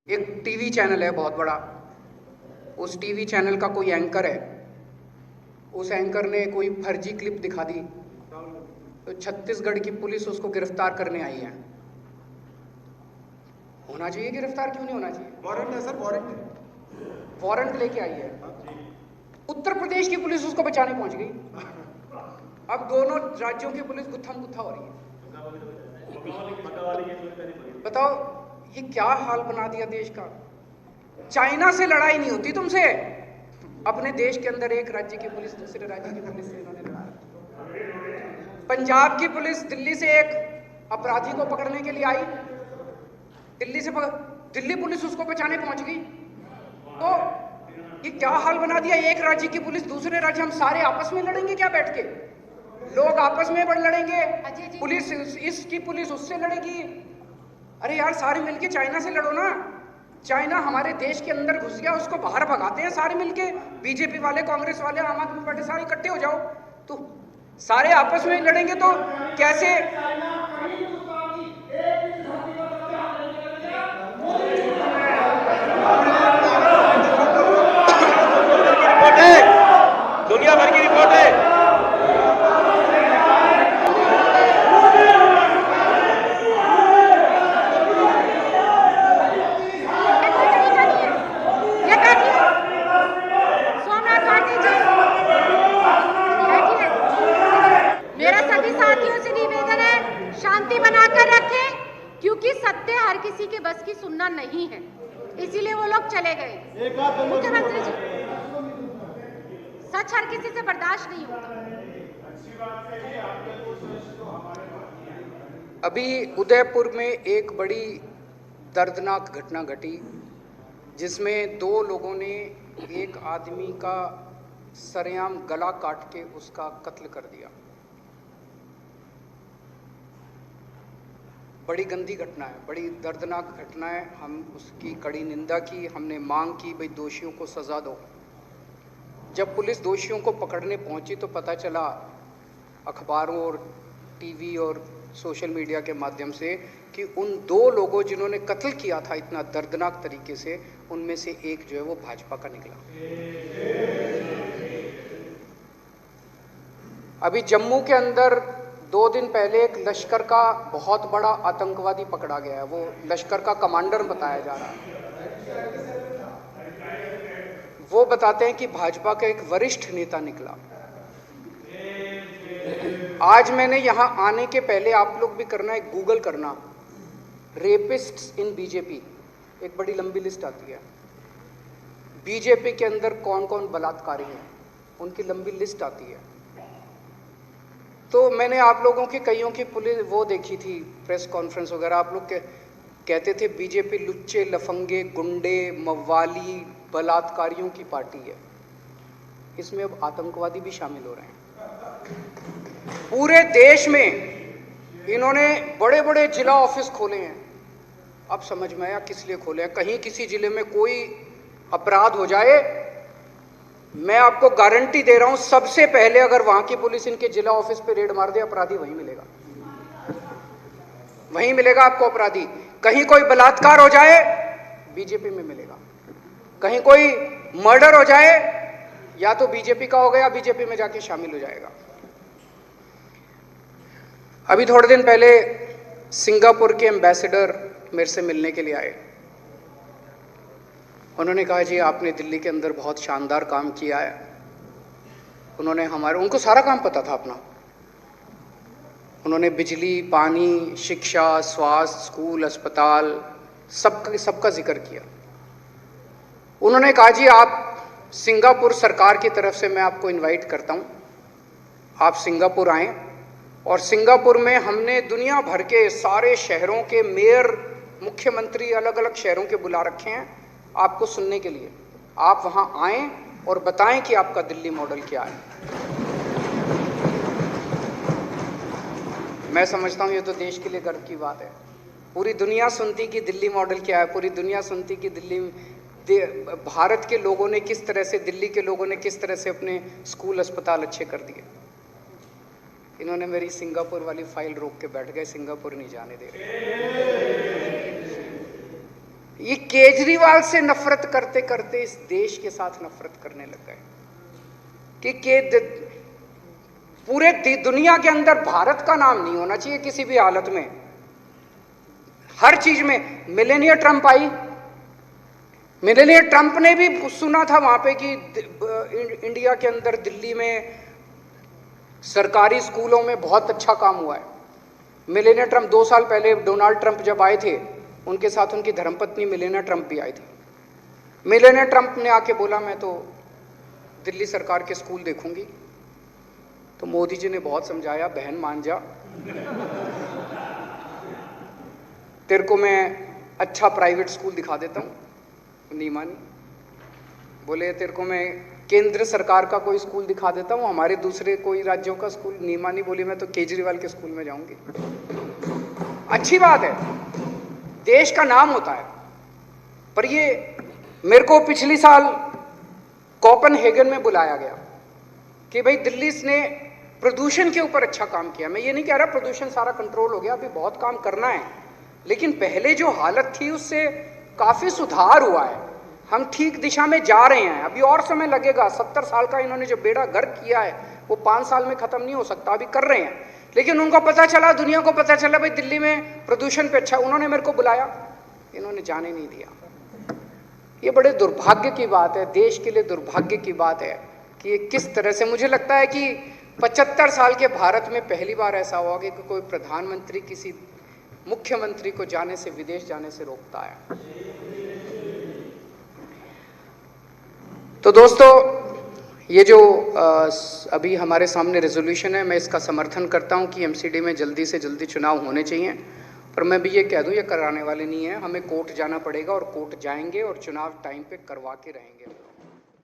एक TV channel है बहुत बड़ा, उस टीवी चैनल का कोई एंकर है, उस एंकर ने कोई फर्जी क्लिप दिखा दी तो छत्तीसगढ़ की पुलिस उसको गिरफ्तार करने आई है। होना चाहिए गिरफ्तार, क्यों नहीं होना चाहिए? वारंट है सर, वारंट है। वारंट लेके आई है। उत्तर प्रदेश की पुलिस उसको बचाने पहुंच गई। अब दोनों राज्यों की पुलिस गुत्थम गुत्था हो रही है। बताओ ये क्या हाल बना दिया देश का। चाइना से लड़ाई नहीं होती तुमसे, अपने देश के अंदर एक राज्य की पुलिस दूसरे राज्य की पुलिस से इन्होंने लड़ा। पंजाब की पुलिस दिल्ली से एक अपराधी को पकड़ने के लिए आई, दिल्ली पुलिस उसको बचाने पहुंच गई। तो ये क्या हाल बना दिया, एक राज्य की पुलिस दूसरे राज्य, हम सारे आपस में लड़ेंगे क्या बैठ के? लोग आपस में लड़ेंगे, पुलिस इसकी पुलिस उससे लड़ेगी। अरे यार सारे मिलके चाइना से लड़ो ना। चाइना हमारे देश के अंदर घुस गया, उसको बाहर भगाते हैं सारे मिलके, बीजेपी वाले, कांग्रेस वाले, आम आदमी पार्टी, सारे इकट्ठे हो जाओ। तो सारे आपस में लड़ेंगे तो कैसे? दुनिया भर की रिपोर्ट है। मेरा सभी साथियों से निवेदन है, शांति बनाकर रखें, क्योंकि सत्य हर किसी के बस की सुनना नहीं है, इसीलिए वो लोग चले गए। मुख्यमंत्री जी, सच हर किसी से बर्दाश्त नहीं होता। अभी उदयपुर में एक बड़ी दर्दनाक घटना घटी, जिसमें दो लोगों ने एक आदमी का सरेआम गला काट के उसका कत्ल कर दिया। बड़ी गंदी घटना है, बड़ी दर्दनाक घटना है। हम उसकी कड़ी निंदा की, हमने मांग की भाई दोषियों को सज़ा दो। जब पुलिस दोषियों को पकड़ने पहुंची तो पता चला अखबारों और टीवी और सोशल मीडिया के माध्यम से कि उन दो लोगों जिन्होंने कत्ल किया था इतना दर्दनाक तरीके से, उनमें से एक जो है वो भाजपा का निकला। अभी जम्मू के अंदर 2 दिन पहले एक लश्कर का बहुत बड़ा आतंकवादी पकड़ा गया है, वो लश्कर का कमांडर बताया जा रहा है। वो बताते हैं कि भाजपा का एक वरिष्ठ नेता निकला। आज मैंने यहां आने के पहले, आप लोग भी करना, एक गूगल करना, रेपिस्ट्स इन बीजेपी, एक बड़ी लंबी लिस्ट आती है। बीजेपी के अंदर कौन कौन बलात्कारी हैं, उनकी लंबी लिस्ट आती है। तो मैंने आप लोगों के कईयों की पुलिस वो देखी थी, प्रेस कॉन्फ्रेंस वगैरह, आप लोग कहते थे बीजेपी लुच्चे, लफंगे, गुंडे, मव्वाली, बलात्कारियों की पार्टी है। इसमें अब आतंकवादी भी शामिल हो रहे हैं। पूरे देश में इन्होंने बड़े बड़े जिला ऑफिस खोले हैं। अब समझ में आया किस लिए खोले हैं। कहीं किसी जिले में कोई अपराध हो जाए, मैं आपको गारंटी दे रहा हूं, सबसे पहले अगर वहां की पुलिस इनके जिला ऑफिस पे रेड मार दे, अपराधी वहीं मिलेगा, वहीं मिलेगा आपको अपराधी। कहीं कोई बलात्कार हो जाए, बीजेपी में मिलेगा। कहीं कोई मर्डर हो जाए, या तो बीजेपी का हो गया, बीजेपी में जाके शामिल हो जाएगा। अभी थोड़े दिन पहले सिंगापुर के एम्बेसडर मेरे से मिलने के लिए आए। उन्होंने कहा जी आपने दिल्ली के अंदर बहुत शानदार काम किया है। उनको सारा काम पता था अपना। उन्होंने बिजली, पानी, शिक्षा, स्वास्थ्य, स्कूल, अस्पताल, सबका जिक्र किया। उन्होंने कहा जी आप सिंगापुर सरकार की तरफ से मैं आपको इनवाइट करता हूं, आप सिंगापुर आएं, और सिंगापुर में हमने दुनिया भर के सारे शहरों के मेयर, मुख्यमंत्री अलग अलग शहरों के बुला रखे हैं आपको सुनने के लिए। आप वहां आएं और बताएं कि आपका दिल्ली मॉडल क्या है। मैं समझता हूं ये तो देश के लिए गर्व की बात है। पूरी दुनिया सुनती कि दिल्ली मॉडल क्या है, पूरी दुनिया सुनती कि भारत के लोगों ने किस तरह से, दिल्ली के लोगों ने किस तरह से अपने स्कूल, अस्पताल अच्छे कर दिए। इन्होंने मेरी सिंगापुर वाली फाइल रोक के बैठ गए, सिंगापुर नहीं जाने दे रहे। ये केजरीवाल से नफरत करते करते इस देश के साथ नफरत करने लग गए कि पूरे दुनिया के अंदर भारत का नाम नहीं होना चाहिए किसी भी हालत में, हर चीज में। मिलेनिया ट्रंप आई, मिलेनिया ट्रंप ने भी सुना था वहां पे कि इंडिया के अंदर दिल्ली में सरकारी स्कूलों में बहुत अच्छा काम हुआ है। मिलेनिया ट्रंप 2 साल पहले डोनाल्ड ट्रंप जब आए थे, उनके साथ उनकी धर्मपत्नी मिलेनिया ट्रंप भी आई थी। मिलेनिया ट्रंप ने आके बोला मैं तो दिल्ली सरकार के स्कूल देखूंगी, तो मोदी जी ने बहुत समझाया, बहन मान जा, तेरे को मैं अच्छा प्राइवेट स्कूल दिखा देता हूं। नहीं मानी, बोले तेरे को मैं केंद्र सरकार का कोई स्कूल दिखा देता हूं, हमारे दूसरे कोई राज्यों का स्कूल। नहीं मानी, बोली मैं तो केजरीवाल के स्कूल में जाऊंगी। अच्छी बात है, देश का नाम होता है। पर ये मेरे को पिछली साल कोपेनहेगन में बुलाया गया कि भाई दिल्ली ने प्रदूषण के ऊपर अच्छा काम किया। मैं ये नहीं कह रहा प्रदूषण सारा कंट्रोल हो गया, अभी बहुत काम करना है, लेकिन पहले जो हालत थी उससे काफी सुधार हुआ है। हम ठीक दिशा में जा रहे हैं, अभी और समय लगेगा। 70 साल का इन्होंने जो बेड़ा गर्क किया है वो 5 साल में खत्म नहीं हो सकता, अभी कर रहे हैं। लेकिन उनको पता चला, दुनिया को पता चला भाई दिल्ली में प्रदूषण पे अच्छा, उन्होंने मेरे को बुलाया, इन्होंने जाने नहीं दिया। ये बड़े दुर्भाग्य की बात है, देश के लिए दुर्भाग्य की बात है कि ये किस तरह से, मुझे लगता है कि 75 साल के भारत में पहली बार ऐसा हुआ कि कोई प्रधानमंत्री किसी मुख्यमंत्री को जाने से, विदेश जाने से रोकता है। तो दोस्तों, ये जो अभी हमारे सामने रेजोल्यूशन है, मैं इसका समर्थन करता हूं कि एमसीडी में जल्दी से जल्दी चुनाव होने चाहिए। पर मैं भी ये कह दूं, ये कराने वाले नहीं है, हमें कोर्ट जाना पड़ेगा और कोर्ट जाएंगे और चुनाव टाइम पे करवा के रहेंगे।